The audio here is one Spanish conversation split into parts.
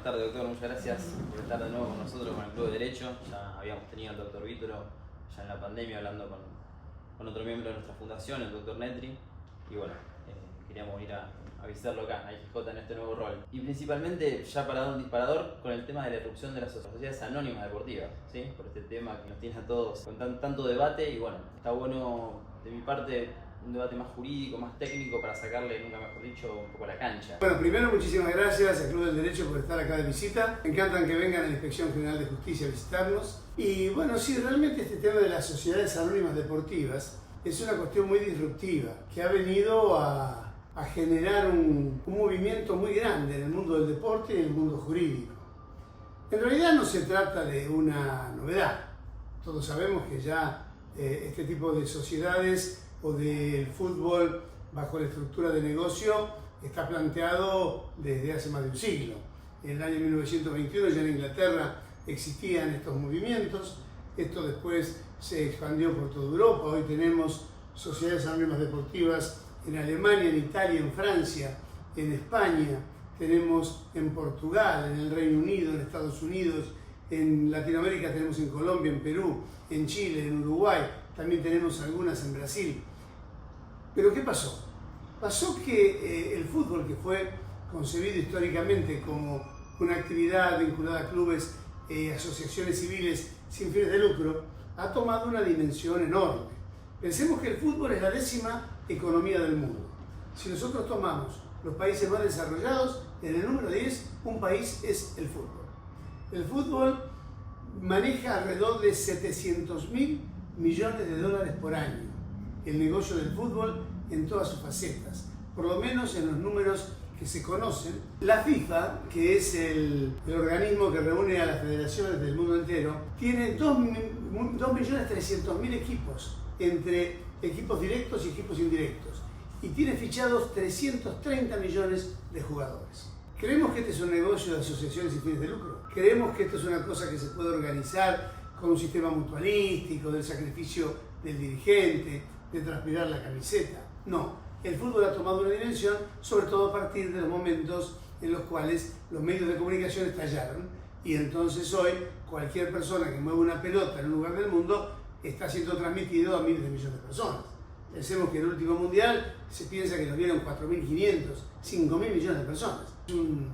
tardes, doctor. Muchas gracias por estar de nuevo con nosotros con el Club de Derecho. Ya habíamos tenido al doctor Vítoro ya en la pandemia hablando con otro miembro de nuestra fundación, el doctor Netri. Y bueno, queríamos ir a visitarlo acá, a IGJ, en este nuevo rol. Y principalmente ya para dar un disparador con el tema de la irrupción de las sociedades anónimas deportivas, ¿sí? Por este tema que nos tiene a todos con tanto debate. Y bueno, está bueno de mi parte un debate más jurídico, más técnico, para sacarle, nunca mejor dicho, un poco la cancha. Bueno, primero muchísimas gracias al Club del Derecho por estar acá de visita. Me encantan que vengan a la Inspección General de Justicia a visitarnos. Y bueno, sí, realmente este tema de las sociedades anónimas deportivas es una cuestión muy disruptiva, que ha venido a generar un movimiento muy grande en el mundo del deporte y en el mundo jurídico. En realidad no se trata de una novedad. Todos sabemos que ya este tipo de sociedades o del fútbol bajo la estructura de negocio está planteado desde hace más de un siglo. En el año 1921 ya en Inglaterra existían estos movimientos, esto después se expandió por toda Europa. Hoy tenemos sociedades anónimas deportivas en Alemania, en Italia, en Francia, en España, tenemos en Portugal, en el Reino Unido, en Estados Unidos, en Latinoamérica tenemos en Colombia, en Perú, en Chile, en Uruguay, también tenemos algunas en Brasil. Pero ¿qué pasó? Pasó que el fútbol, que fue concebido históricamente como una actividad vinculada a clubes y asociaciones civiles sin fines de lucro, ha tomado una dimensión enorme. Pensemos que el fútbol es la 10ª economía del mundo. Si nosotros tomamos los países más desarrollados, en el número 10, un país es el fútbol. El fútbol maneja alrededor de 700.000 millones de dólares por año. El negocio del fútbol en todas sus facetas, por lo menos en los números que se conocen. La FIFA, que es el organismo que reúne a las federaciones del mundo entero, tiene 2.300.000 equipos, entre equipos directos y equipos indirectos, y tiene fichados 330 millones de jugadores. ¿Creemos que este es un negocio de asociaciones sin fines de lucro? ¿Creemos que esto es una cosa que se puede organizar con un sistema mutualístico, del sacrificio del dirigente, de transpirar la camiseta? No, el fútbol ha tomado una dimensión, sobre todo a partir de los momentos en los cuales los medios de comunicación estallaron, y entonces hoy cualquier persona que mueve una pelota en un lugar del mundo está siendo transmitido a miles de millones de personas. Pensemos que en el último mundial se piensa que lo vieron 4.500, 5.000 millones de personas. Es un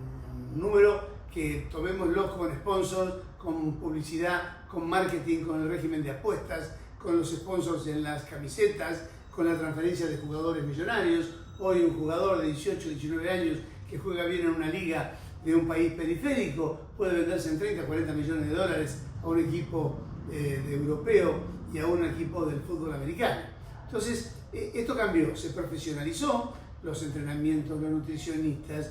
número que, tomémoslo con sponsors, con publicidad, con marketing, con el régimen de apuestas, con los sponsors en las camisetas, con la transferencia de jugadores millonarios. Hoy un jugador de 18, 19 años que juega bien en una liga de un país periférico puede venderse en 30, 40 millones de dólares a un equipo europeo y a un equipo del fútbol americano. Entonces, esto cambió, se profesionalizó, los entrenamientos, los nutricionistas,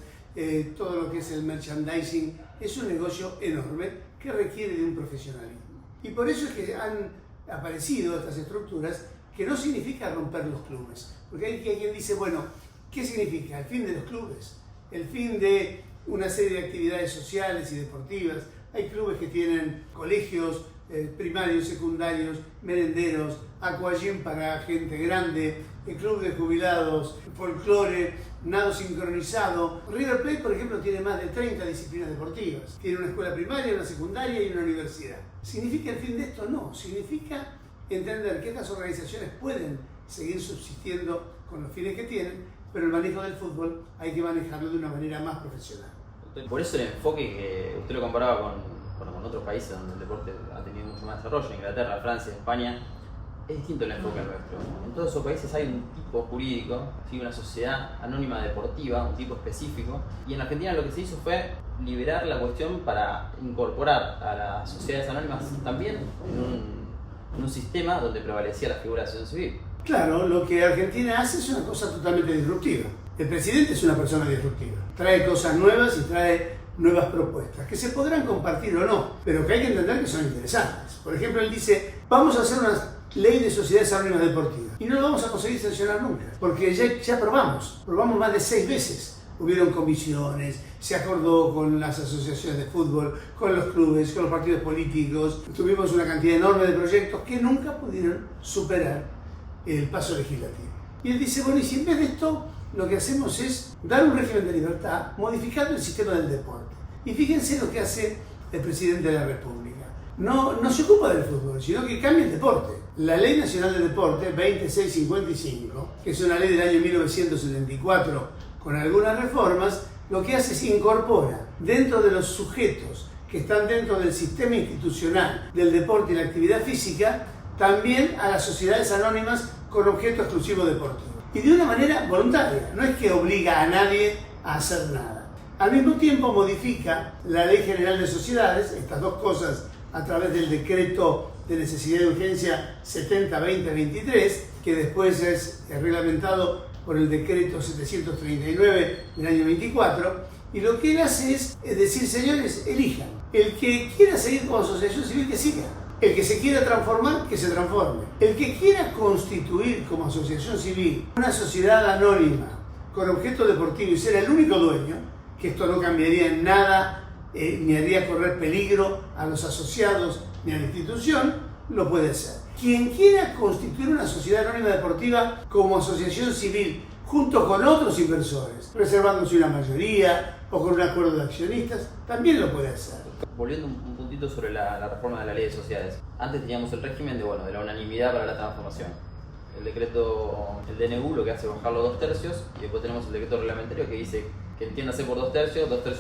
todo lo que es el merchandising, es un negocio enorme que requiere de un profesionalismo. Y por eso es que han aparecido estas estructuras, que no significa romper los clubes. Porque hay quien dice, bueno, ¿qué significa? ¿El fin de los clubes? ¿El fin de una serie de actividades sociales y deportivas? Hay clubes que tienen colegios primarios, secundarios, merenderos, aquagym para gente grande, el club de jubilados, folclore, nado sincronizado. River Plate, por ejemplo, tiene más de 30 disciplinas deportivas. Tiene una escuela primaria, una secundaria y una universidad. ¿Significa el fin de esto? No. Significa entender que estas organizaciones pueden seguir subsistiendo con los fines que tienen, pero el manejo del fútbol hay que manejarlo de una manera más profesional. Por eso el enfoque que usted lo comparaba con otros países donde el deporte ha tenido mucho más desarrollo, Inglaterra, Francia, España, es distinto el enfoque nuestro. En todos esos países hay un tipo jurídico, ¿sí? Una sociedad anónima deportiva, un tipo específico, y en Argentina lo que se hizo fue liberar la cuestión para incorporar a las sociedades anónimas también en un sistema donde prevalecía la figura de la asociación civil. Claro, lo que Argentina hace es una cosa totalmente disruptiva. El presidente es una persona disruptiva, trae cosas nuevas y trae nuevas propuestas, que se podrán compartir o no, pero que hay que entender que son interesantes. Por ejemplo, él dice, vamos a hacer una ley de sociedades anónimas deportivas, y no lo vamos a conseguir sancionar nunca, porque ya probamos más de 6 veces. Hubieron comisiones, se acordó con las asociaciones de fútbol, con los clubes, con los partidos políticos, tuvimos una cantidad enorme de proyectos que nunca pudieron superar el paso legislativo. Y él dice, bueno, y si en vez de esto lo que hacemos es dar un régimen de libertad modificando el sistema del deporte. Y fíjense lo que hace el presidente de la República. No se ocupa del fútbol, sino que cambia el deporte. La Ley Nacional del Deporte 2655, que es una ley del año 1974 con algunas reformas, lo que hace es incorpora dentro de los sujetos que están dentro del sistema institucional del deporte y la actividad física, también a las sociedades anónimas con objeto exclusivo deportivo. Y de una manera voluntaria, no es que obliga a nadie a hacer nada. Al mismo tiempo modifica la Ley General de Sociedades, estas dos cosas a través del decreto de necesidad de urgencia 70-2023, que después es reglamentado por el decreto 739 del año 24, y lo que él hace es decir, señores, elijan. El que quiera seguir como asociación civil, que siga. El que se quiera transformar, que se transforme. El que quiera constituir como asociación civil una sociedad anónima con objeto deportivo y ser el único dueño, que esto no cambiaría en nada, ni haría correr peligro a los asociados ni a la institución, lo puede hacer. Quien quiera constituir una sociedad anónima deportiva como asociación civil junto con otros inversores, reservándose una mayoría o con un acuerdo de accionistas, también lo puede hacer. Volviendo un puntito sobre la reforma de la ley de sociedades. Antes teníamos el régimen de la unanimidad para la transformación. El decreto, el DNU, lo que hace es bajar los 2/3, y después tenemos el decreto reglamentario que dice que entiéndase por 2/3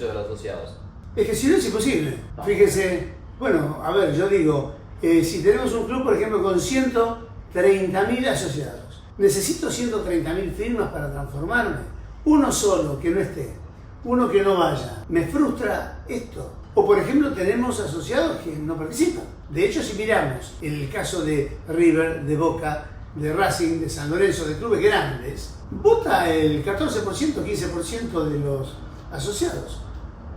de los asociados. Es que si no es imposible. No. Fíjese, bueno, a ver, yo digo, si tenemos un club, por ejemplo, con 130.000 asociados, necesito 130.000 firmas para transformarme. Uno solo que no esté, uno que no vaya, me frustra esto. O por ejemplo tenemos asociados que no participan. De hecho, si miramos el caso de River, de Boca, de Racing, de San Lorenzo, de clubes grandes, vota el 14%, 15% de los asociados.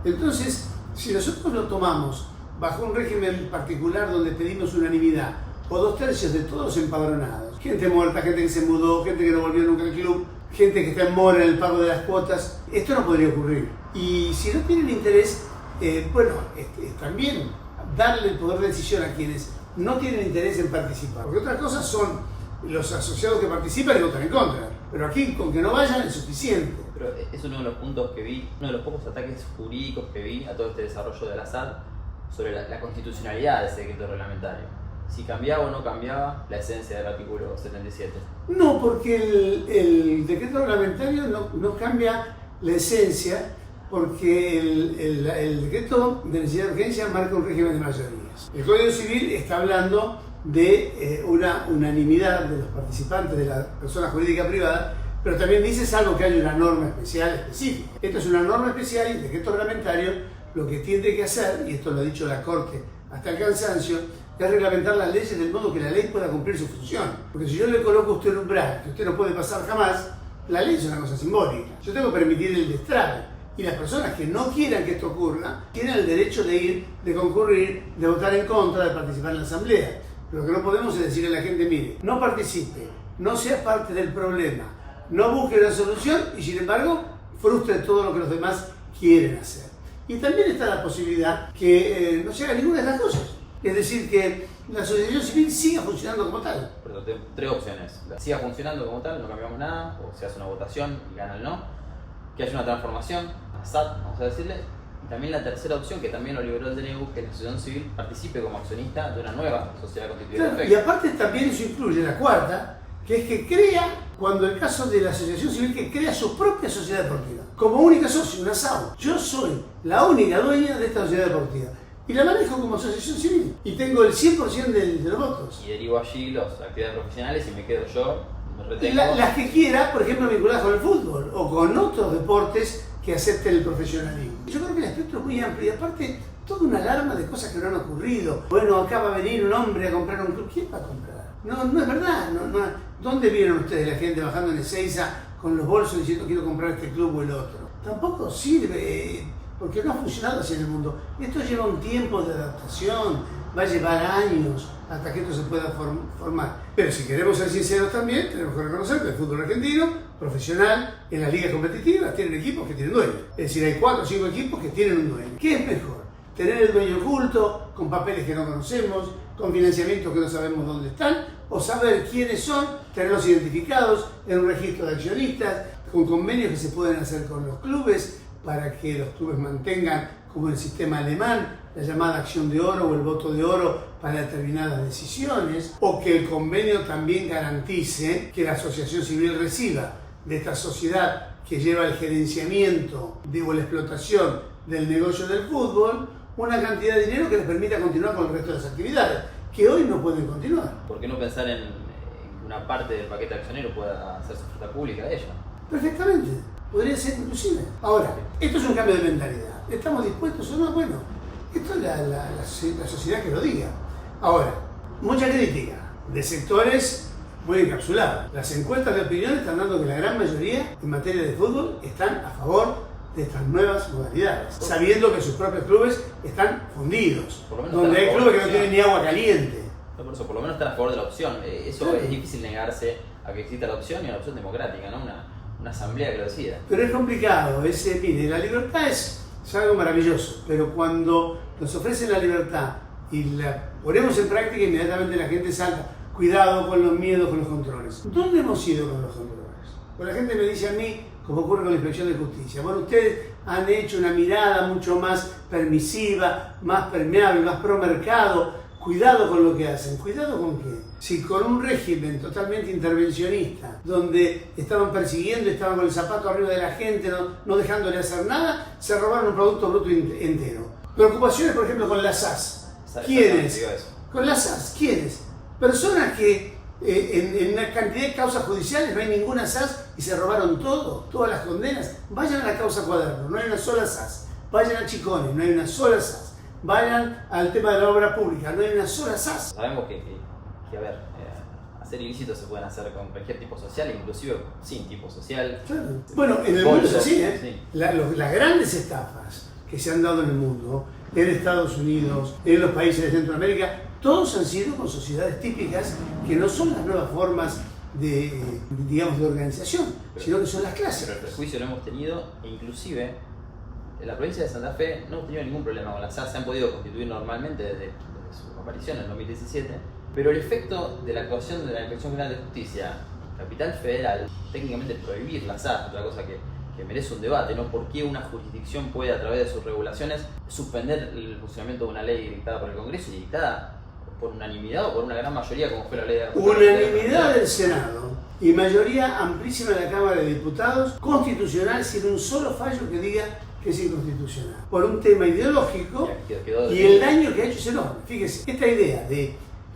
Entonces, si nosotros lo tomamos bajo un régimen particular donde pedimos unanimidad, o 2/3 de todos los empadronados, gente muerta, gente que se mudó, gente que no volvió nunca al club, gente que está en mora en el pago de las cuotas, esto no podría ocurrir. Y si no tienen interés, también darle el poder de decisión a quienes no tienen interés en participar. Porque otras cosas son los asociados que participan y votan en contra. Pero aquí, con que no vayan, es suficiente. Pero es uno de los puntos que vi, uno de los pocos ataques jurídicos que vi a todo este desarrollo de la SAD sobre la constitucionalidad de ese decreto reglamentario. Si cambiaba o no cambiaba la esencia del artículo 77. No, porque el decreto reglamentario no cambia la esencia, porque el decreto de necesidad de urgencia marca un régimen de mayorías. El Código Civil está hablando de una unanimidad de los participantes de la persona jurídica privada, pero también dice salvo que haya una norma especial específica. Esto es una norma especial y el decreto reglamentario lo que tiene que hacer, y esto lo ha dicho la Corte hasta el cansancio, es reglamentar las leyes del modo que la ley pueda cumplir su función. Porque si yo le coloco a usted un umbral que usted no puede pasar jamás, la ley es una cosa simbólica. Yo tengo que permitir el destrabe. Y las personas que no quieran que esto ocurra tienen el derecho de ir, de concurrir, de votar en contra, de participar en la asamblea. Pero lo que no podemos es decirle a la gente, mire, no participe, no sea parte del problema, no busque una solución y sin embargo frustre todo lo que los demás quieren hacer. Y también está la posibilidad que no se haga ninguna de las cosas. Es decir, que la asociación civil siga funcionando como tal. Pero tres opciones. Siga funcionando como tal, no cambiamos nada, o se hace una votación y gana el no. Que haya una transformación, SAT, vamos a decirle. Y también la tercera opción, que también lo liberó el DNU, que la asociación civil participe como accionista de una nueva sociedad constituida. Claro, y aparte también eso incluye la cuarta, que es que crea, cuando el caso de la asociación civil, que crea su propia sociedad deportiva. Como única socio, una SAO. Yo soy la única dueña de esta sociedad deportiva. Y la manejo como asociación civil. Y tengo el 100% de los votos. Y derivo allí las actividades profesionales y me quedo yo, me retengo. Las que quiera, por ejemplo, vinculadas con el fútbol o con otros deportes que acepten el profesionalismo. Yo creo que el espectro es muy amplio y aparte toda una alarma de cosas que no han ocurrido. Bueno, acá va a venir un hombre a comprar un club. ¿Quién va a comprar? No es verdad. ¿Dónde vieron ustedes la gente bajando en Ezeiza con los bolsos diciendo quiero comprar este club o el otro? Tampoco sirve, porque no ha funcionado así en el mundo. Esto lleva un tiempo de adaptación, va a llevar años hasta que esto se pueda formar. Pero si queremos ser sinceros también, tenemos que reconocer que el fútbol argentino, profesional, en las ligas competitivas, tienen equipos que tienen dueño. Es decir, hay 4 o 5 equipos que tienen un dueño. ¿Qué es mejor? Tener el dueño oculto, con papeles que no conocemos, con financiamientos que no sabemos dónde están, o saber quiénes son, tenerlos identificados en un registro de accionistas, con convenios que se pueden hacer con los clubes, para que los clubes mantengan, como el sistema alemán, la llamada acción de oro o el voto de oro para determinadas decisiones, o que el convenio también garantice que la asociación civil reciba de esta sociedad que lleva el gerenciamiento o la explotación del negocio del fútbol una cantidad de dinero que les permita continuar con el resto de las actividades, que hoy no pueden continuar. ¿Por qué no pensar en una parte del paquete accionero pueda hacerse oferta pública de ella? Perfectamente, podría ser inclusive. Ahora, esto es un cambio de mentalidad. ¿Estamos dispuestos o no? Bueno, esto es la sociedad que lo diga. Ahora, mucha crítica de sectores muy encapsulados. Las encuestas de opinión están dando que la gran mayoría en materia de fútbol están a favor de estas nuevas modalidades, sabiendo que sus propios clubes están fundidos, donde hay clubes que no tienen ni agua caliente. No, por eso, por lo menos están a favor de la opción. Eso claro. Es difícil negarse a que exista la opción y una opción democrática, ¿no? Una asamblea que lo decida. Pero es complicado. Mire, la libertad es algo maravilloso, pero cuando nos ofrecen la libertad y la ponemos en práctica, inmediatamente la gente salta. Cuidado con los miedos, con los controles. ¿Dónde hemos ido con los controles? Pues la gente me dice a mí, como ocurre con la Inspección de Justicia, bueno, ustedes han hecho una mirada mucho más permisiva, más permeable, más pro mercado. Cuidado con lo que hacen. ¿Cuidado con qué? Si con un régimen totalmente intervencionista, donde estaban persiguiendo, estaban con el zapato arriba de la gente, no dejándole hacer nada, se robaron un producto bruto entero. Preocupaciones, por ejemplo, con las SAS. ¿Quiénes? Con las SAS, ¿quiénes? Personas que en una cantidad de causas judiciales no hay ninguna SAS y se robaron todo, todas las condenas. Vayan a la causa Cuaderno, no hay una sola SAS. Vayan a Chicones, no hay una sola SAS. Vayan al tema de la obra pública, no hay una sola SAS. Sabemos que a ver, hacer ilícitos se pueden hacer con cualquier tipo social, inclusive sin tipo social. Claro. Bueno, en el mundo es así, ¿eh? Sí. Las grandes estafas que se han dado en el mundo, en Estados Unidos, en los países de Centroamérica, todos han sido con sociedades típicas que no son las nuevas formas de organización, sino que son las clases. Pero el prejuicio lo hemos tenido, e inclusive en la provincia de Santa Fe no hemos tenido ningún problema con las SAS, se han podido constituir normalmente desde su aparición en 2017, pero el efecto de la actuación de la Inspección General de Justicia, Capital Federal, técnicamente prohibir las SAS, otra cosa que merece un debate, ¿no? ¿Por qué una jurisdicción puede a través de sus regulaciones suspender el funcionamiento de una ley dictada por el Congreso y dictada por unanimidad o por una gran mayoría como fue la ley de la unanimidad del Senado y mayoría amplísima de la Cámara de Diputados, constitucional, sin un solo fallo que diga que es inconstitucional, por un tema ideológico y el daño que ha hecho es enorme. Fíjese, esta idea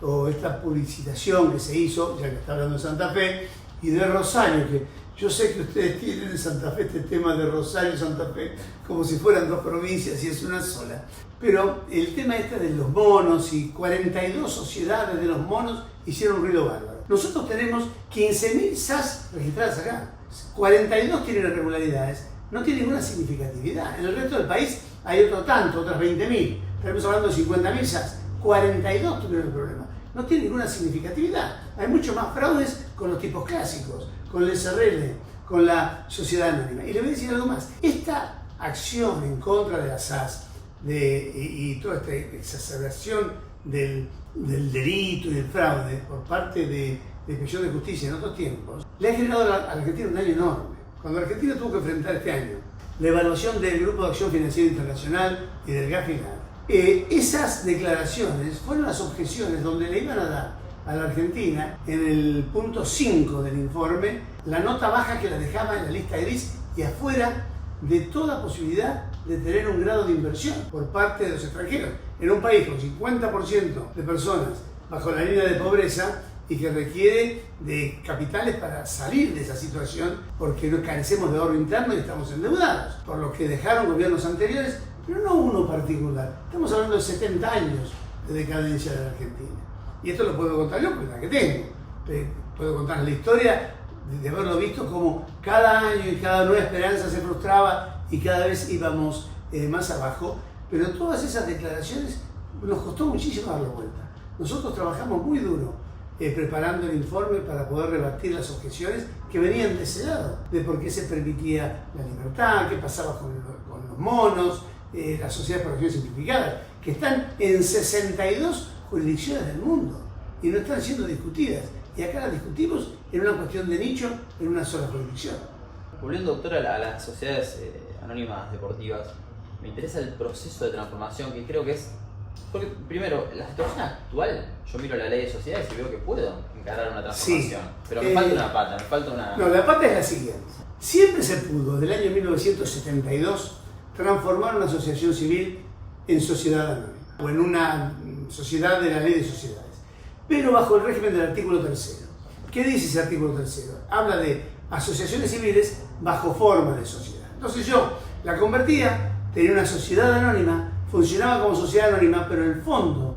o esta publicitación que se hizo, ya que está hablando de Santa Fe y de Rosario, que yo sé que ustedes tienen en Santa Fe este tema de Rosario y Santa Fe como si fueran dos provincias y es una sola, pero el tema de los monos y 42 sociedades de los monos hicieron un ruido bárbaro. Nosotros tenemos 15.000 SAS registradas acá, 42 tienen irregularidades. No tiene ninguna significatividad. En el resto del país hay otras 20.000. Estamos hablando de 50.000 SAS. 42 tuvieron el problema. No tiene ninguna significatividad. Hay mucho más fraudes con los tipos clásicos, con el SRL, con la sociedad anónima. Y le voy a decir algo más. Esta acción en contra de la SAS y toda esta exacerbación del delito y del fraude por parte de la Inspección de Justicia en otros tiempos, le ha generado a la Argentina un daño enorme. Cuando Argentina tuvo que enfrentar este año la evaluación del Grupo de Acción Financiera Internacional y del GAFINAR, esas declaraciones fueron las objeciones donde le iban a dar a la Argentina, en el punto 5 del informe, la nota baja que la dejaba en la lista gris y afuera de toda posibilidad de tener un grado de inversión por parte de los extranjeros. En un país con 50% de personas bajo la línea de pobreza, y que requiere de capitales para salir de esa situación porque nos carecemos de ahorro interno y estamos endeudados, por lo que dejaron gobiernos anteriores, pero no uno particular. Estamos hablando de 70 años de decadencia de la Argentina. Y esto lo puedo contar yo, porque la que tengo. Puedo contar la historia de haberlo visto como cada año y cada nueva esperanza se frustraba y cada vez íbamos más abajo, pero todas esas declaraciones nos costó muchísimo darle vuelta. Nosotros trabajamos muy duro preparando el informe para poder rebatir las objeciones que venían de ese lado, de por qué se permitía la libertad, qué pasaba con los monos, las sociedades por acción simplificadas, que están en 62 jurisdicciones del mundo y no están siendo discutidas. Y acá las discutimos en una cuestión de nicho, en una sola jurisdicción. Volviendo, doctor, a las sociedades anónimas deportivas, me interesa el proceso de transformación que creo que es. Porque, primero, la situación actual, yo miro la ley de sociedades y veo que puedo encarar una transformación. Sí. Pero me falta una pata, me falta una. No, la pata es la siguiente. Siempre se pudo, del año 1972, transformar una asociación civil en sociedad anónima, o en una sociedad de la ley de sociedades, pero bajo el régimen del artículo 3. ¿Qué dice ese artículo 3? Habla de asociaciones civiles bajo forma de sociedad. Entonces yo la convertía, tenía una sociedad anónima, funcionaba como sociedad anónima, pero el fondo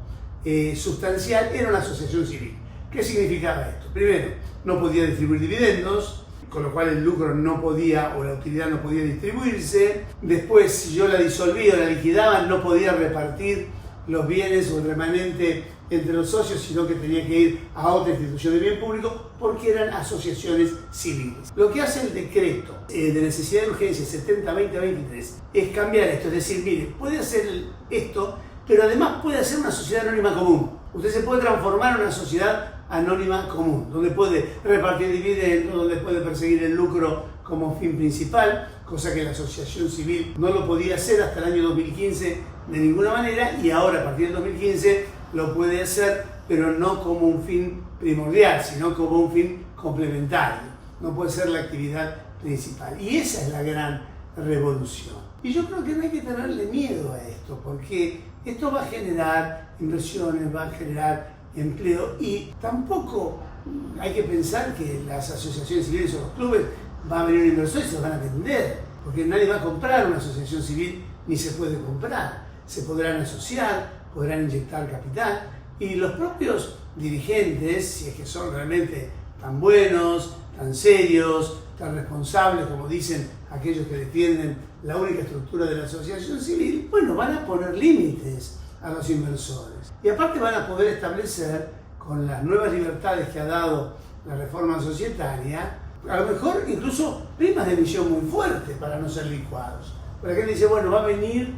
sustancial era una asociación civil. ¿Qué significaba esto? Primero, no podía distribuir dividendos, con lo cual el lucro no podía, o la utilidad no podía distribuirse. Después, si yo la disolvía o la liquidaba, no podía repartir los bienes o el remanente entre los socios, sino que tenía que ir a otra institución de bien público, porque eran asociaciones civiles. Lo que hace el decreto de necesidad de urgencia 70-2023 es cambiar esto, es decir, mire, puede hacer esto, pero además puede hacer una sociedad anónima común. Usted se puede transformar en una sociedad anónima común, donde puede repartir dividendos, donde puede perseguir el lucro como fin principal, cosa que la asociación civil no lo podía hacer hasta el año 2015 de ninguna manera, y ahora a partir del 2015 lo puede hacer, pero no como un fin primordial, sino como un fin complementario. No puede ser la actividad principal. Y esa es la gran revolución. Y yo creo que no hay que tenerle miedo a esto, porque esto va a generar inversiones, va a generar empleo, y tampoco hay que pensar que las asociaciones civiles o los clubes va a venir un inversor y se los van a vender, porque nadie va a comprar una asociación civil, ni se puede comprar. Se podrán asociar, podrán inyectar capital, y los propios dirigentes, si es que son realmente tan buenos, tan serios, tan responsables como dicen aquellos que defienden la única estructura de la asociación civil, bueno, van a poner límites a los inversores. Y aparte van a poder establecer, con las nuevas libertades que ha dado la reforma societaria, a lo mejor incluso primas de emisión muy fuertes para no ser licuados. Por ejemplo, dice, bueno, va a venir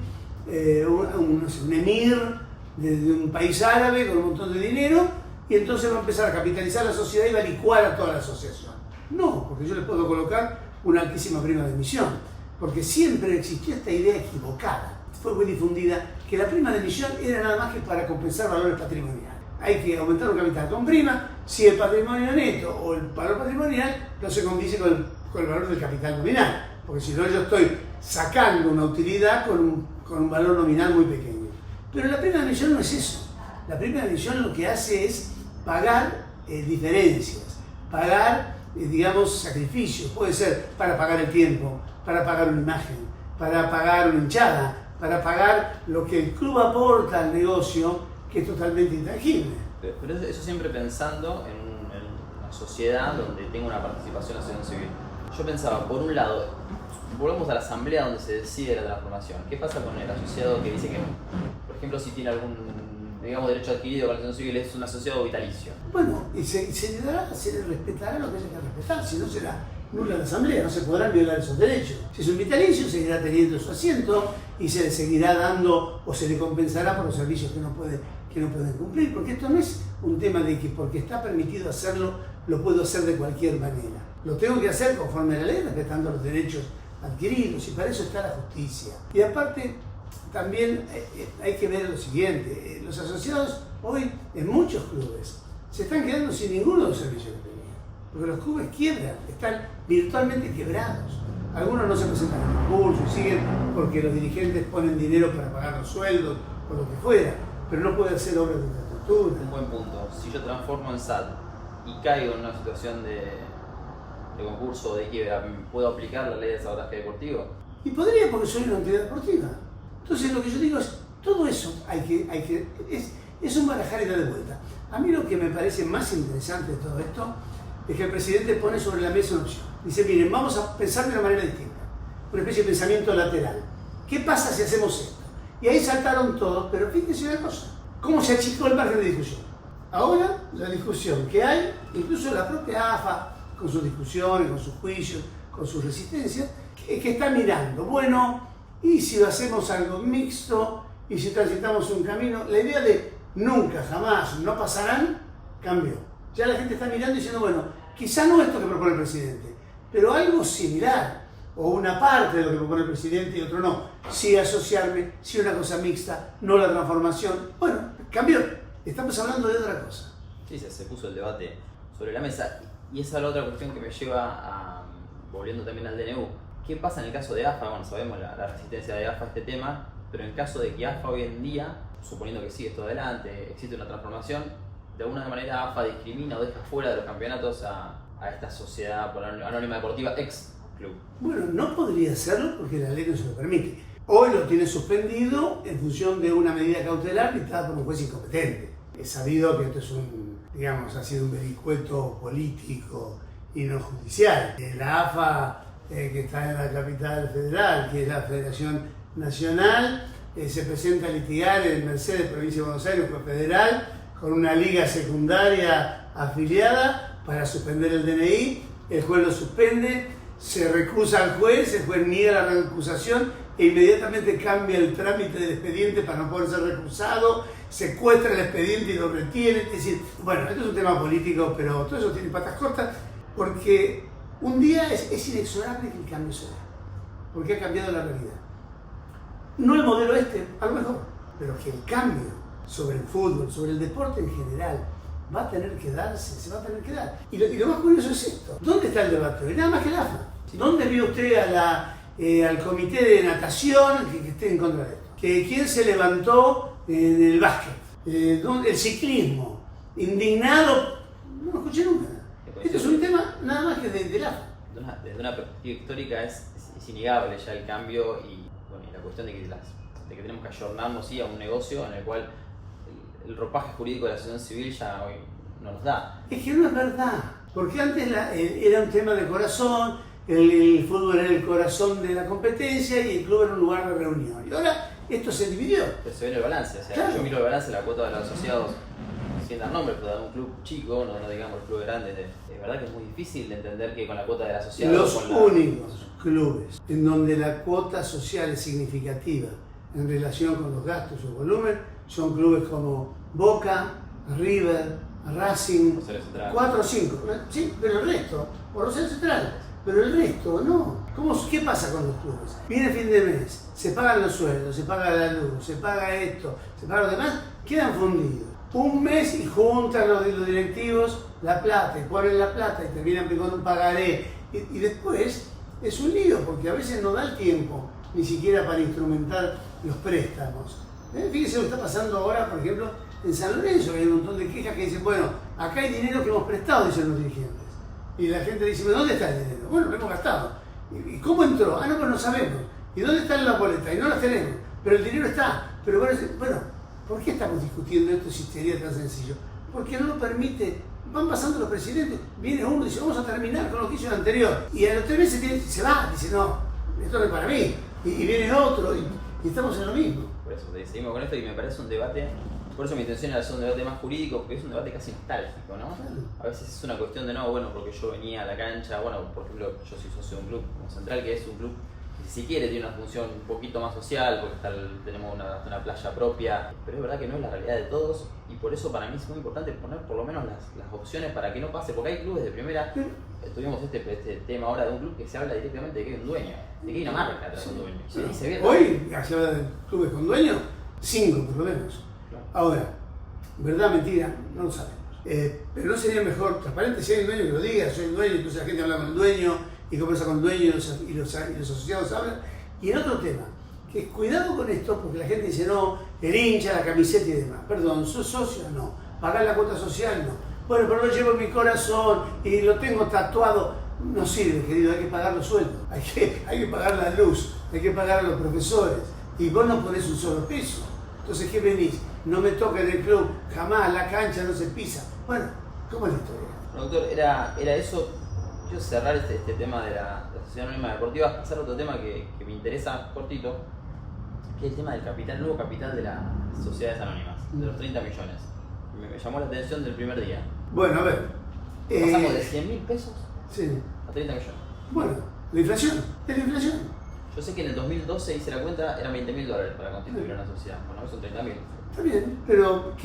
un emir de un país árabe con un montón de dinero, y entonces va a empezar a capitalizar la sociedad y va a licuar a toda la asociación. No, porque yo le puedo colocar una altísima prima de emisión, porque siempre existió esta idea equivocada, fue muy difundida, que la prima de emisión era nada más que para compensar valores patrimoniales. Hay que aumentar un capital con prima si el patrimonio neto o el valor patrimonial no se condice con el valor del capital nominal, porque si no yo estoy sacando una utilidad con un valor nominal muy pequeño. Pero la prima de emisión no es eso. La prima de emisión lo que hace es pagar diferencias, pagar, digamos, sacrificios. Puede ser para pagar el tiempo, para pagar una imagen, para pagar una hinchada, para pagar lo que el club aporta al negocio, que es totalmente intangible. Pero eso siempre pensando en una sociedad donde tenga una participación en la sociedad civil. Yo pensaba, por un lado, volvemos a la asamblea donde se decide la transformación. ¿Qué pasa con el asociado que dice que no? Por ejemplo, si tiene algún, digamos, derecho adquirido con la asociación civil, es un asociado vitalicio. Bueno, y se le respetará lo que haya que respetar, si no será nula la asamblea, no se podrán violar esos derechos. Si es un vitalicio, seguirá teniendo su asiento y se le seguirá dando o se le compensará por los servicios que no pueden cumplir, porque esto no es un tema de que porque está permitido hacerlo, lo puedo hacer de cualquier manera. Lo tengo que hacer conforme a la ley, respetando los derechos adquiridos, y para eso está la justicia. Y aparte, también hay que ver lo siguiente, los asociados hoy en muchos clubes se están quedando sin ninguno de los servicios que tenían, porque los clubes quiebran, están virtualmente quebrados. Algunos no se presentan en concurso y siguen porque los dirigentes ponen dinero para pagar los sueldos o lo que fuera, pero no puede hacer obras de infraestructura. Un buen punto. Si yo transformo en SAT y caigo en una situación de concurso o de quiebra, ¿puedo aplicar la ley de sabotaje deportivo? Y podría, porque soy una entidad deportiva. Entonces lo que yo digo es, todo eso es un barajar y dar de vuelta. A mí lo que me parece más interesante de todo esto es que el presidente pone sobre la mesa una opción. Dice, miren, vamos a pensar de una manera distinta, una especie de pensamiento lateral. ¿Qué pasa si hacemos esto? Y ahí saltaron todos, pero fíjense una cosa, ¿cómo se achicó el margen de discusión? Ahora la discusión que hay, incluso la propia AFA, con sus discusiones, con sus juicios, con sus resistencias, que está mirando, bueno, y si hacemos algo mixto, y si transitamos un camino, la idea de nunca, jamás, no pasarán, cambió. Ya la gente está mirando y diciendo, bueno, quizá no esto que propone el presidente, pero algo similar, o una parte de lo que propone el presidente y otro no. Sí asociarme, sí una cosa mixta, no la transformación. Bueno, cambió. Estamos hablando de otra cosa. Sí, se puso el debate sobre la mesa. Y esa es la otra cuestión que me lleva a, volviendo también al DNU, ¿qué pasa en el caso de AFA? Bueno, sabemos la resistencia de AFA a este tema, pero en caso de que AFA hoy en día, suponiendo que sigue esto adelante, existe una transformación, de alguna manera AFA discrimina o deja fuera de los campeonatos a esta sociedad anónima deportiva ex club. Bueno, no podría serlo porque la ley no se lo permite. Hoy lo tiene suspendido en función de una medida cautelar dictada por un juez incompetente. Es sabido que esto es ha sido un vericueto político y no judicial. La AFA, que está en la capital federal, que es la Federación Nacional, se presenta a litigar en Mercedes, provincia de Buenos Aires, juez federal, con una liga secundaria afiliada para suspender el DNI. El juez lo suspende, se recusa al juez, el juez niega la recusación e inmediatamente cambia el trámite del expediente para no poder ser recusado, secuestra el expediente y lo retiene. Es decir, bueno, esto es un tema político, pero todo eso tiene patas cortas porque un día es inexorable que el cambio se dé, porque ha cambiado la realidad. No el modelo a lo mejor, pero que el cambio sobre el fútbol, sobre el deporte en general, va a tener que darse, se va a tener que dar. Y lo más curioso es esto. ¿Dónde está el debate hoy? Nada más que el AFA. ¿Dónde vio usted al comité de natación que esté en contra de esto? ¿Quién se levantó en el básquet? El ciclismo. Indignado. No lo escuché nunca. Esto es un tema nada más que del AFA. Desde una perspectiva histórica es innegable ya el cambio y la cuestión de que tenemos que ayornarnos a un negocio en el cual el ropaje jurídico de la asociación civil ya hoy no nos da. Es que no es verdad, porque antes era un tema de corazón, el fútbol era el corazón de la competencia y el club era un lugar de reunión. Y ahora esto se dividió. Pero se ve en el balance, o sea, claro. Yo miro el balance de la cuota de los asociados, sin dar nombre, pero de un club chico, no digamos el club grande, es verdad que es muy difícil de entender que con la cuota del asociado... Los únicos clubes en donde la cuota social es significativa en relación con los gastos o volumen son clubes como Boca, River, Racing, 4 o 5. Sí, pero el resto, o Rosario Central, pero el resto no. ¿Qué pasa con los clubes? Viene fin de mes, se pagan los sueldos, se paga la luz, se paga esto, se paga lo demás, quedan fundidos. Un mes y juntan los directivos la plata y ponen la plata y terminan con un pagaré. Y después es un lío porque a veces no da el tiempo ni siquiera para instrumentar los préstamos. Fíjense lo que está pasando ahora, por ejemplo, en San Lorenzo, que hay un montón de quejas que dicen, bueno, acá hay dinero que hemos prestado, dicen los dirigentes. Y la gente dice, ¿dónde está el dinero? Bueno, lo hemos gastado. ¿Y cómo entró? Ah, no, pues no sabemos. ¿Y dónde están las boletas? Y no las tenemos. Pero el dinero está. Pero bueno, ¿por qué estamos discutiendo esto si sería tan sencillo? Porque no lo permite. Van pasando los presidentes, viene uno y dice, vamos a terminar con lo que hizo el anterior. Y a los 3 meses se va, dice, no, esto no es para mí. Y viene otro y estamos en lo mismo. Por eso, seguimos con esto y me parece un debate, por eso mi intención era hacer un debate más jurídico, porque es un debate casi nostálgico, ¿no? Claro. A veces es una cuestión de, no, bueno, porque yo venía a la cancha, bueno, por ejemplo, yo soy socio de un club como Central, que es un club que si quiere tiene una función un poquito más social, porque tenemos una playa propia, pero es verdad que no es la realidad de todos, y por eso para mí es muy importante poner por lo menos las opciones para que no pase, porque hay clubes de primera, tuvimos este tema ahora de un club que se habla directamente de que hay un dueño, de que hay una marca tras un dueño. Sí. Y se ve Hoy se habla de clubes con dueño, 5 por lo menos. Claro. Ahora, verdad, mentira, no lo sabemos. Pero no sería mejor, transparente, si hay un dueño que lo diga, soy el dueño, entonces la gente habla con el dueño y conversa con el dueño y los asociados hablan. Y el otro tema, que es cuidado con esto, porque la gente dice, no, el hincha, la camiseta y demás. Perdón, ¿sos socio? No. ¿Pagar la cuota social? No. Bueno, pero lo llevo en mi corazón y lo tengo tatuado. No sirve, querido, hay que pagar los sueldos, hay que pagar la luz, hay que pagar a los profesores. Y vos no ponés un solo peso. Entonces, ¿qué venís? No me toca en el club, jamás, la cancha no se pisa. Bueno, ¿cómo es la historia? Doctor, era eso. Quiero cerrar este tema de la Sociedad Anónima Deportiva, pasar a otro tema que me interesa cortito, que es el tema del capital, el nuevo capital de las sociedades anónimas, de los 30 millones. Me llamó la atención del primer día. Bueno, a ver. Pasamos de 100.000 pesos Sí. a 30 millones. Bueno, la inflación, es la inflación. Yo sé que en el 2012 hice la cuenta, eran $20.000 para constituir una sociedad. Bueno, hoy son 30.000. Está bien, pero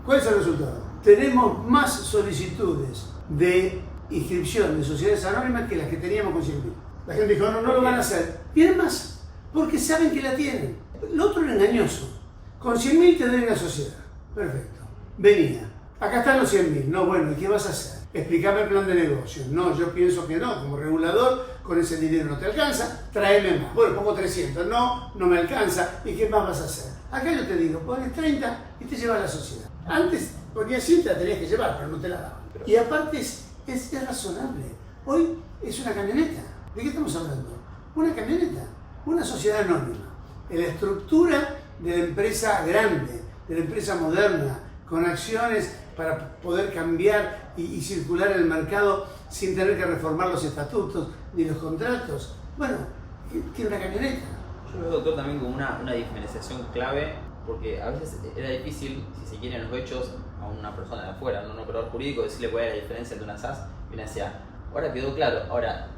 ¿cuál es el resultado? Tenemos más solicitudes de inscripción de sociedades anónimas que las que teníamos con 100.000. La gente dijo, no lo van a hacer. Vienen más, porque saben que la tienen. Lo otro era engañoso. Con 100.000 te doy una sociedad. Perfecto. Venía. Acá están los 100.000. No, bueno, ¿y qué vas a hacer? Explícame el plan de negocio. No, yo pienso que no. Como regulador, con ese dinero no te alcanza, tráeme más. Bueno, pongo 300. No me alcanza. ¿Y qué más vas a hacer? Acá yo te digo, pones 30 y te llevas la sociedad. Antes ponías 100, te la tenías que llevar, pero no te la daban. Y aparte es razonable. Hoy es una camioneta. ¿De qué estamos hablando? Una camioneta, una sociedad anónima. En la estructura de la empresa grande, de la empresa moderna, con acciones para poder cambiar y circular en el mercado sin tener que reformar los estatutos ni los contratos. Bueno, tiene una camioneta. Yo veo, doctor, también como una diferenciación clave, porque a veces era difícil, si se quieren los hechos, a una persona de afuera, a un operador jurídico, decirle cuál es la diferencia entre una SAS y una SA. Ahora quedó claro. Ahora,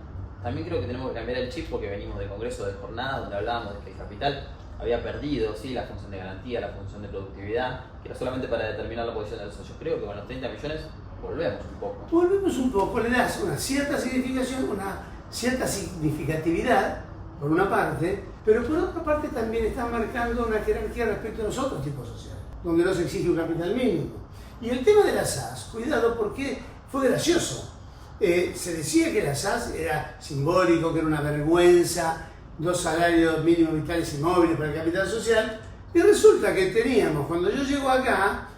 también creo que tenemos que cambiar el chip porque venimos de congreso de jornada donde hablábamos de que el capital había perdido, ¿sí?, la función de garantía, la función de productividad, que era solamente para determinar la posición de los socios. Creo que con los 30 millones volvemos un poco. Volvemos un poco, le das una cierta significación, una cierta significatividad, por una parte, pero por otra parte también está marcando una jerarquía respecto a los otros tipos sociales, donde no se exige un capital mínimo. Y el tema de las SAS, cuidado, porque fue gracioso. Se decía que la SAS era simbólico, que era una vergüenza, 2 salarios mínimos vitales y móviles para el capital social, y resulta que teníamos, cuando yo llego acá,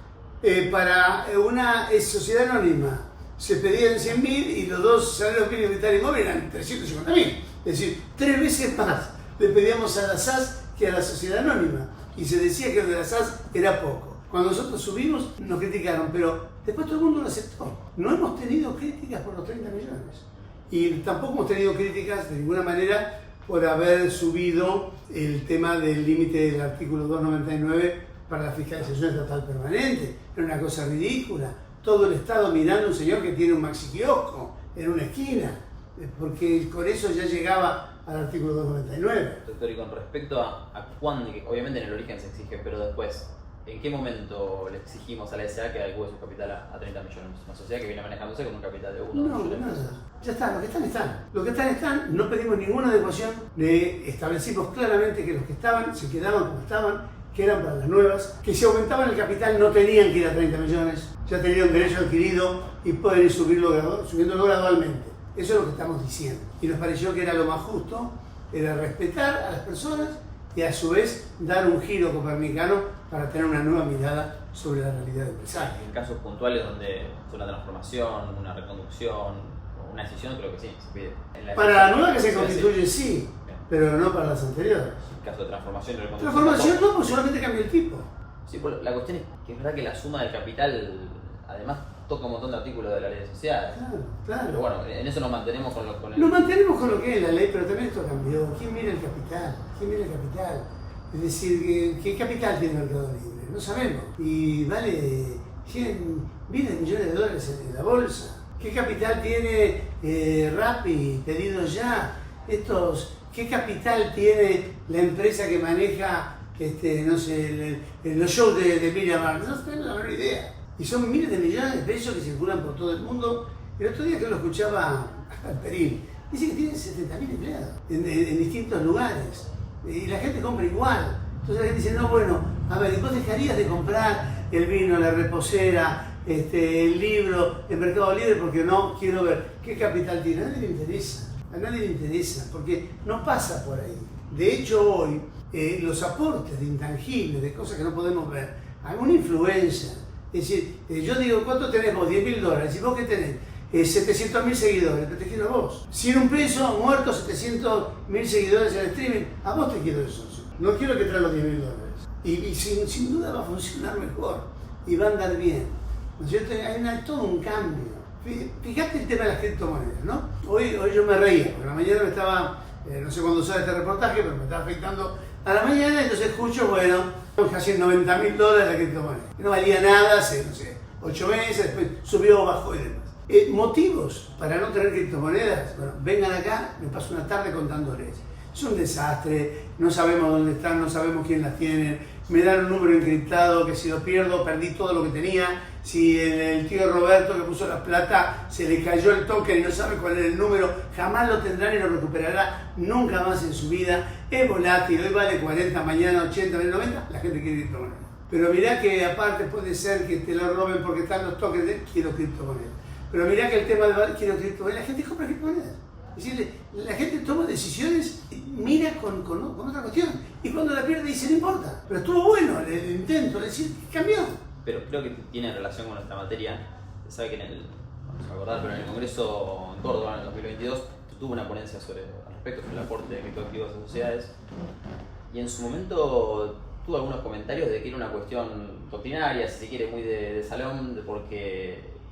para una sociedad anónima se pedían 100.000 y los 2 salarios mínimos vitales y móviles eran 350.000. Es decir, 3 veces más le pedíamos a la SAS que a la sociedad anónima, y se decía que lo de la SAS era poco. Cuando nosotros subimos nos criticaron, pero después todo el mundo lo aceptó. No hemos tenido críticas por los 30 millones. Y tampoco hemos tenido críticas de ninguna manera por haber subido el tema del límite del artículo 299 para la fiscalización estatal permanente. Era una cosa ridícula. Todo el Estado mirando a un señor que tiene un maxi kiosco en una esquina, porque con eso ya llegaba al artículo 299. Doctor, y con respecto a cuándo, que obviamente en el origen se exige, pero después, ¿en qué momento le exigimos a la SA que adecue su capital a 30 millones? Una sociedad que viene manejándose con un capital de 1 millones. Nada. Ya está, los que están. Los que están, no pedimos ninguna adecuación, establecimos claramente que los que estaban se quedaban como estaban, que eran para las nuevas, que si aumentaban el capital no tenían que ir a 30 millones, ya tenían derecho adquirido y pueden ir subiéndolo gradualmente. Eso es lo que estamos diciendo. Y nos pareció que era lo más justo, era respetar a las personas y a su vez dar un giro copernicano para tener una nueva mirada sobre la realidad empresaria. En casos puntuales donde es una transformación, una reconducción, una decisión, creo que sí, se pide. Para la nueva que se constituye sí, pero no para las anteriores. En caso de transformación y reconducción. Transformación no, porque solamente cambia el tipo. Sí, pues la cuestión es que es verdad que la suma del capital además toca un montón de artículos de la ley de sociedades. Claro. Pero bueno, en eso nos mantenemos con el... Nos mantenemos con lo que es la ley, pero también esto cambió. ¿Quién mira el capital? Es decir, ¿qué capital tiene el Mercado Libre? No sabemos. Y vale 100 miles de millones de dólares en la bolsa. ¿Qué capital tiene Rappi, Pedidos Ya? ¿Qué capital tiene la empresa que maneja los shows de Miriam Marx? No tengo la menor idea. Y son miles de millones de pesos que circulan por todo el mundo. El otro día que lo escuchaba al Perín, dice que tienen 70.000 empleados en distintos lugares. Y la gente compra igual. Entonces la gente dice, no, bueno, a ver, ¿y vos dejarías de comprar el vino, la reposera, el libro, el Mercado Libre? Porque no quiero ver qué capital tiene. A nadie le interesa, porque no pasa por ahí. De hecho, hoy los aportes de intangibles, de cosas que no podemos ver, hay una influencia. Es decir, yo digo, ¿cuánto tenés vos? $10.000. ¿Y vos qué tenés? 700.000 seguidores, pero te quiero a vos. Sin un peso, muerto, 700.000 seguidores en el streaming, a vos te quiero eso. No quiero que traigas los $10.000. Y sin duda va a funcionar mejor y va a andar bien. ¿No es cierto? Hay todo un cambio. Fíjate el tema de las criptomonedas, ¿no? Hoy yo me reía, porque a la mañana me estaba, no sé cuándo sale este reportaje, pero me estaba afectando a la mañana, entonces escucho, bueno, casi $90.000 la criptomoneda. No valía nada hace, no sé, 8 meses, después subió, bajó y demás. Motivos para no tener criptomonedas, bueno, vengan acá, me paso una tarde contándoles. Es un desastre, no sabemos dónde están, no sabemos quién las tiene. Me dan un número encriptado que si lo pierdo perdí todo lo que tenía. Si el tío Roberto que puso la plata se le cayó el token y no sabe cuál es el número, jamás lo tendrá ni lo recuperará nunca más en su vida. Es volátil, hoy vale 40, mañana 80, 90, la gente quiere criptomonedas. Pero mirá que aparte puede ser que te lo roben porque están los tokens de quiero criptomonedas. Pero mirá que el tema de quiero criptomonedas, la gente compra criptomonedas. Es decir, la gente toma decisiones, mira con otra cuestión. Y cuando la pierde dice, no importa. Pero estuvo bueno el intento, es decir, cambió. Pero creo que tiene relación con nuestra materia. Se sabe que vamos a acordar, pero en el Congreso en Córdoba, en el 2022, tuvo una ponencia al respecto sobre el aporte de criptoactivos a sociedades. Y en su momento tuvo algunos comentarios de que era una cuestión doctrinaria, si se quiere, muy de salón,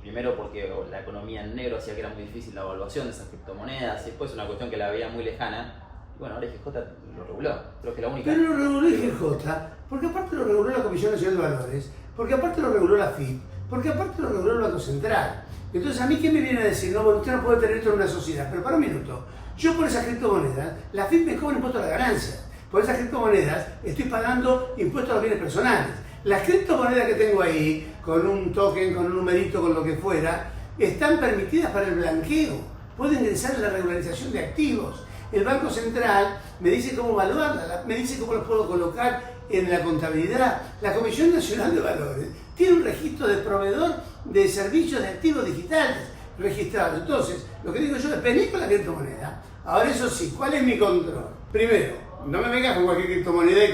primero porque la economía en negro hacía que era muy difícil la evaluación de esas criptomonedas, y después una cuestión que la veía muy lejana. Y bueno, ahora IGJ lo reguló. Creo que la única... Pero lo reguló IGJ, porque aparte lo reguló la Comisión Nacional de Valores, porque aparte lo reguló la FIP, porque aparte lo reguló el Banco Central. Entonces, ¿a mí qué me viene a decir? No, bueno, usted no puede tener esto en una sociedad. Pero para un minuto, yo por esas criptomonedas, la FIP me cobra impuesto a la ganancia. Por esas criptomonedas estoy pagando impuestos a los bienes personales. Las criptomonedas que tengo ahí, con un token, con un numerito, con lo que fuera, están permitidas para el blanqueo. Puedo ingresar en la regularización de activos. El Banco Central me dice cómo evaluarla, me dice cómo los puedo colocar en la contabilidad. La Comisión Nacional de Valores tiene un registro de proveedor de servicios de activos digitales registrado. Entonces, lo que digo yo es venir con la criptomoneda. Ahora, eso sí, ¿cuál es mi control? Primero, no me vengas con cualquier criptomoneda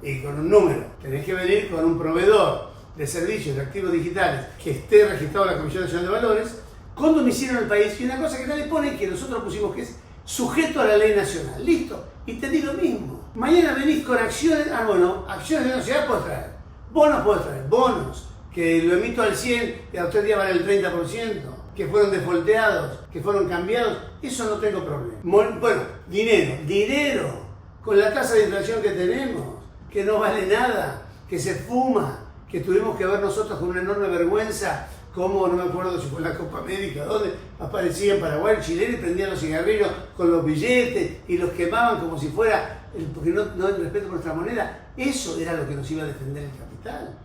y con un número. Tenés que venir con un proveedor de servicios de activos digitales que esté registrado en la Comisión Nacional de Valores, con domicilio en el país. Y una cosa que nadie pone, que nosotros pusimos, que es sujeto a la ley nacional. Listo. Y te digo lo mismo. Mañana venís con acciones, acciones de una sociedad puedes traer. Bonos puedes traer, bonos, que lo emito al 100 y a usted día vale el 30%, que fueron defolteados, que fueron cambiados, eso no tengo problema. Bueno, dinero, con la tasa de inflación que tenemos, que no vale nada, que se fuma, que tuvimos que ver nosotros con una enorme vergüenza, como, no me acuerdo si fue la Copa América, donde aparecía en Paraguay el chileno y prendían los cigarrillos con los billetes y los quemaban como si fuera, porque no hay respeto por nuestra moneda. Eso era lo que nos iba a defender el capital.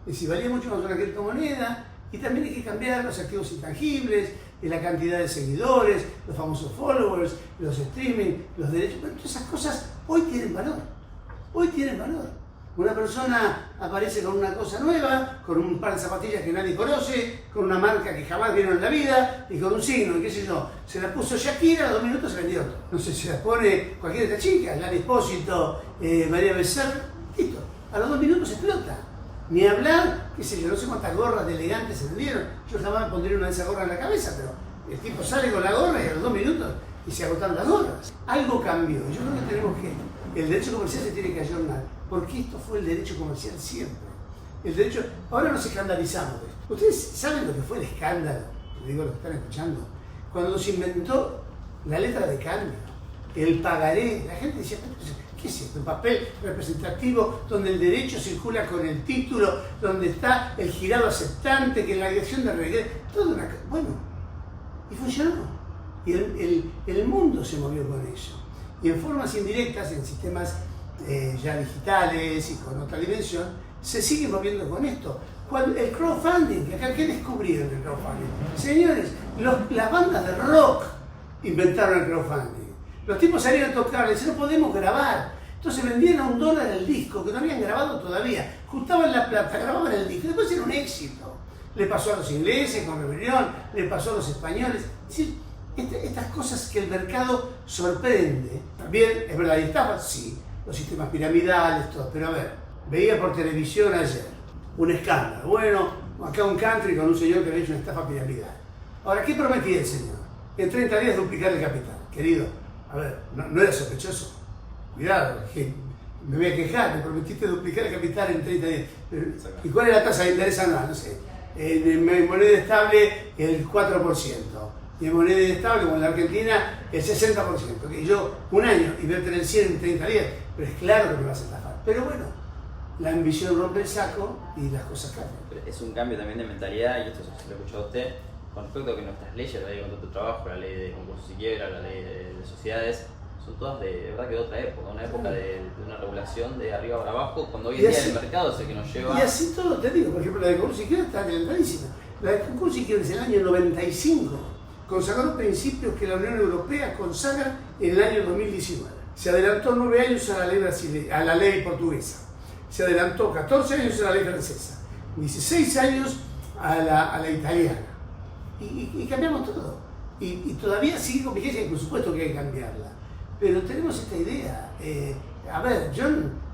Y si valía mucho más una criptomoneda, y también hay que cambiar los activos intangibles, la cantidad de seguidores, los famosos followers, los streaming, los derechos, bueno, todas esas cosas hoy tienen valor. Hoy tienen valor. Una persona aparece con una cosa nueva, con un par de zapatillas que nadie conoce, con una marca que jamás vieron en la vida, y con un signo, y qué sé yo. Se la puso Shakira, a 2 minutos se vendió otro. No sé, se la pone cualquiera de estas chicas, Lali Espósito, María Becerra, listo. A los 2 minutos explota. Ni hablar, qué sé yo, no sé cuántas gorras de elegantes se vendieron. Yo jamás me pondría una de esas gorras en la cabeza, pero el tipo sale con la gorra y a los 2 minutos y se agotaron las gorras. Algo cambió. Yo creo que tenemos que... El derecho comercial se tiene que ayornar, porque esto fue el derecho comercial siempre. El derecho... Ahora nos escandalizamos de esto. ¿Ustedes saben lo que fue el escándalo? Le digo a los que están escuchando. Cuando se inventó la letra de cambio, el pagaré, la gente decía, ¿qué es esto? Un papel representativo donde el derecho circula con el título, donde está el girado aceptante, que en la dirección de regreso, todo una... Bueno, y funcionó. Y el mundo se movió con eso. Y en formas indirectas, en sistemas ya digitales y con otra dimensión, se sigue moviendo con esto. El crowdfunding, ¿qué descubrieron el crowdfunding? Señores, las bandas de rock inventaron el crowdfunding. Los tipos salían a tocar, les decían, no podemos grabar. Entonces vendían a $1 el disco, que no habían grabado todavía. Juntaban la plata, grababan el disco, después era un éxito. Le pasó a los ingleses con Rebelión, le pasó a los españoles. Es decir, estas cosas que el mercado sorprende. También, es verdad, hay estafas, sí, los sistemas piramidales, todo. Pero a ver, veía por televisión ayer un escándalo. Bueno, acá un country con un señor que había hecho una estafa piramidal. Ahora, ¿qué prometía el señor? En 30 días duplicar el capital. Querido, a ver, no era sospechoso. Cuidado, me voy a quejar, me prometiste duplicar el capital en 30 días. ¿Y cuál es la tasa de interés anual? No sé. En moneda estable, el 4%. Y en moneda estable, como en la Argentina, el 60%. Que yo, un año, y voy a tener 100 en 30 días, pero es claro que me vas a estafar. Pero bueno, la ambición rompe el saco y las cosas cambian. Es un cambio también de mentalidad, y esto se lo he escuchado a usted, con respecto a que nuestras leyes, la ley de contrato de trabajo, la ley de concursos y quiebra, la ley de sociedades, son todas de verdad que de otra época, una época de una regulación de arriba para abajo, cuando hoy en Y día así- el mercado es el que nos lleva. Y así todo, te digo, por ejemplo, la de concurso izquierda está calentadísima. La de concurso izquierda es el año 95, consagró principios que la Unión Europea consagra en el año 2019. Se adelantó 9 años a la ley a la ley portuguesa. Se adelantó 14 años a la ley francesa. 16 años a la italiana. Y cambiamos todo. Y todavía sigue con vigencia y por supuesto que hay que cambiarla. Pero tenemos esta idea. A ver,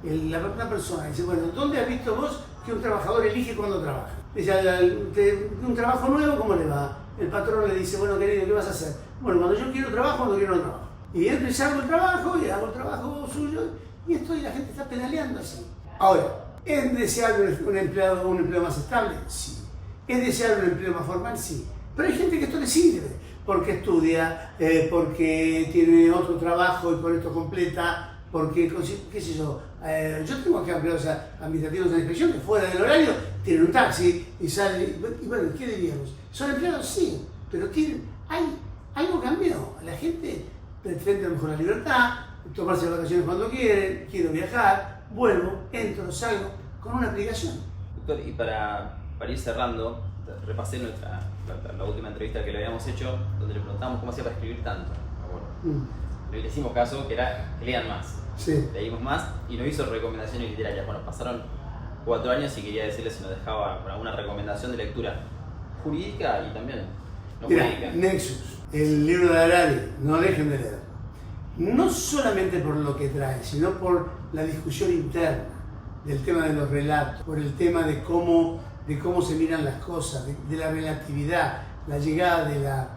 una persona dice, bueno, ¿dónde has visto vos que un trabajador elige cuándo trabaja? Dice, un trabajo nuevo, ¿cómo le va? El patrón le dice, bueno, querido, ¿qué vas a hacer? Bueno, cuando yo quiero trabajo, cuando quiero no trabajo. Y entonces hago el trabajo y hago el trabajo suyo y la gente está pedaleando así. Ahora, ¿es deseable un empleo más estable? Sí. ¿Es deseable un empleo más formal? Sí. Pero hay gente que esto le sirve, porque estudia, porque tiene otro trabajo y con esto completa, porque, qué sé yo, yo tengo acá empleados administrativos de la inspección que fuera del horario tienen un taxi y salen, y bueno, ¿qué diríamos? ¿Son empleados? Sí, pero algo cambió. La gente pretende a lo mejor la libertad, tomarse vacaciones cuando quieren, quiero viajar, vuelvo, entro, salgo, con una aplicación. Doctor, y para ir cerrando, repasé la última entrevista que le habíamos hecho, donde le preguntábamos cómo hacía para escribir tanto. Le hicimos caso que era que lean más. Sí. Leímos más y nos hizo recomendaciones literarias. Bueno, pasaron 4 años y quería decirle si nos dejaba una recomendación de lectura jurídica y también no jurídica. Nexus, el libro de Harari, no dejen de leerlo. No solamente por lo que trae, sino por la discusión interna del tema de los relatos, por el tema de cómo se miran las cosas, de la relatividad, la llegada de la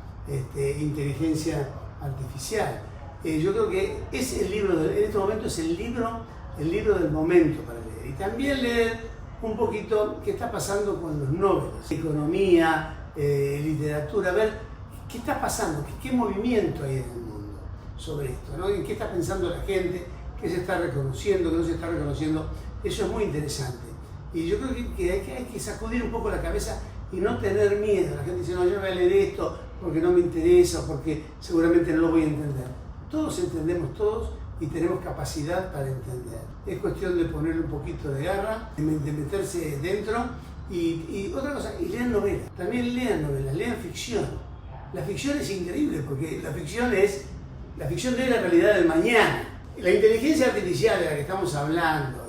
inteligencia artificial. Yo creo que es el libro, en este momento es el libro del momento para leer. Y también leer un poquito qué está pasando con los noveles, economía, literatura, ver qué está pasando, qué movimiento hay en el mundo sobre esto, ¿no? En qué está pensando la gente, qué se está reconociendo, qué no se está reconociendo. Eso es muy interesante. Y yo creo que hay que sacudir un poco la cabeza y no tener miedo. La gente dice, no, yo no voy a leer esto porque no me interesa, porque seguramente no lo voy a entender. Todos entendemos todos y tenemos capacidad para entender. Es cuestión de ponerle un poquito de garra, de meterse dentro y otra cosa, y lean novelas. También lean novelas, lean ficción. La ficción es increíble porque la ficción lee la realidad del mañana. La inteligencia artificial de la que estamos hablando,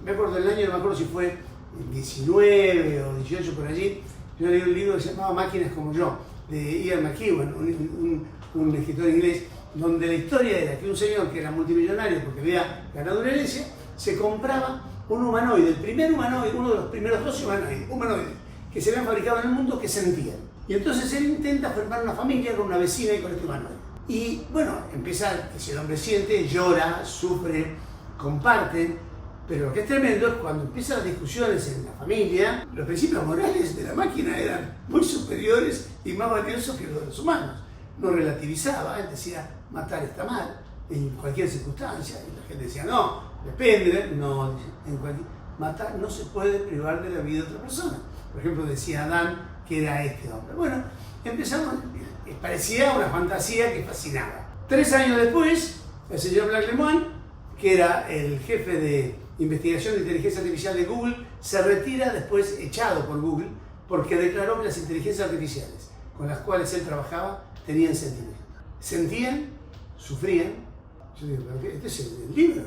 me acuerdo del año, no me acuerdo si fue el 19 o 18 por allí, yo leí un libro que se llamaba Máquinas como yo, de Ian McEwan, un escritor inglés, donde la historia era que un señor que era multimillonario porque había ganado una herencia, se compraba un humanoide, el primer humanoide, uno de los primeros 12 humanoides que se habían fabricado en el mundo que sentían. Y entonces él intenta formar una familia con una vecina y con este humanoide. Y bueno, empieza, si el hombre siente, llora, sufre, comparten, pero lo que es tremendo es cuando empiezan las discusiones en la familia, los principios morales de la máquina eran muy superiores y más valiosos que los de los humanos. No relativizaba, él decía, matar está mal, en cualquier circunstancia, y la gente decía, no, depende, no, matar no se puede privar de la vida de otra persona. Por ejemplo, decía Adán que era este hombre. Bueno, empezamos, parecía una fantasía que fascinaba. 3 años después, el señor Black Lemoine, que era el jefe de investigación de inteligencia artificial de Google, se retira después echado por Google porque declaró que las inteligencias artificiales con las cuales él trabajaba tenían sentimiento. Sentían, sufrían. Yo digo, pero este es el libro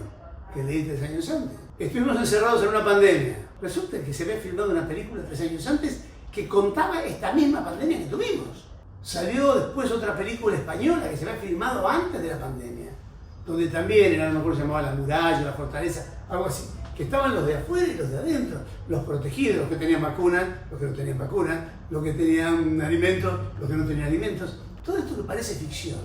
que leí 3 años antes. Estuvimos encerrados en una pandemia. Resulta que se había filmado una película 3 años antes que contaba esta misma pandemia que tuvimos. Salió después otra película española que se había filmado antes de la pandemia, donde también, no me acuerdo, se llamaba La Muralla, La Fortaleza, algo así, que estaban los de afuera y los de adentro, los protegidos, los que tenían vacunas, los que no tenían vacunas, los que tenían alimentos, los que no tenían alimentos. Todo esto que parece ficción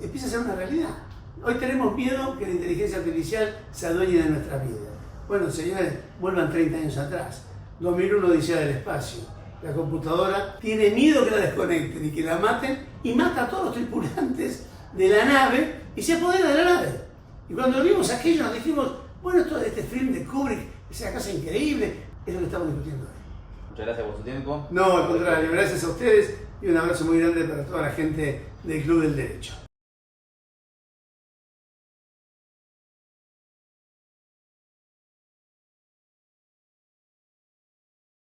empieza a ser una realidad. Hoy tenemos miedo que la inteligencia artificial se adueñe de nuestra vida. Bueno, señores, vuelvan 30 años atrás. 2001 Odisea del espacio. La computadora tiene miedo que la desconecten y que la maten y mata a todos los tripulantes de la nave y se apodera de la nave. Y cuando vimos aquello nos dijimos, bueno, todo este film de Kubrick, esa cosa increíble, es lo que estamos discutiendo hoy. Muchas gracias por su tiempo. No, al contrario, gracias a ustedes y un abrazo muy grande para toda la gente del Club del Derecho.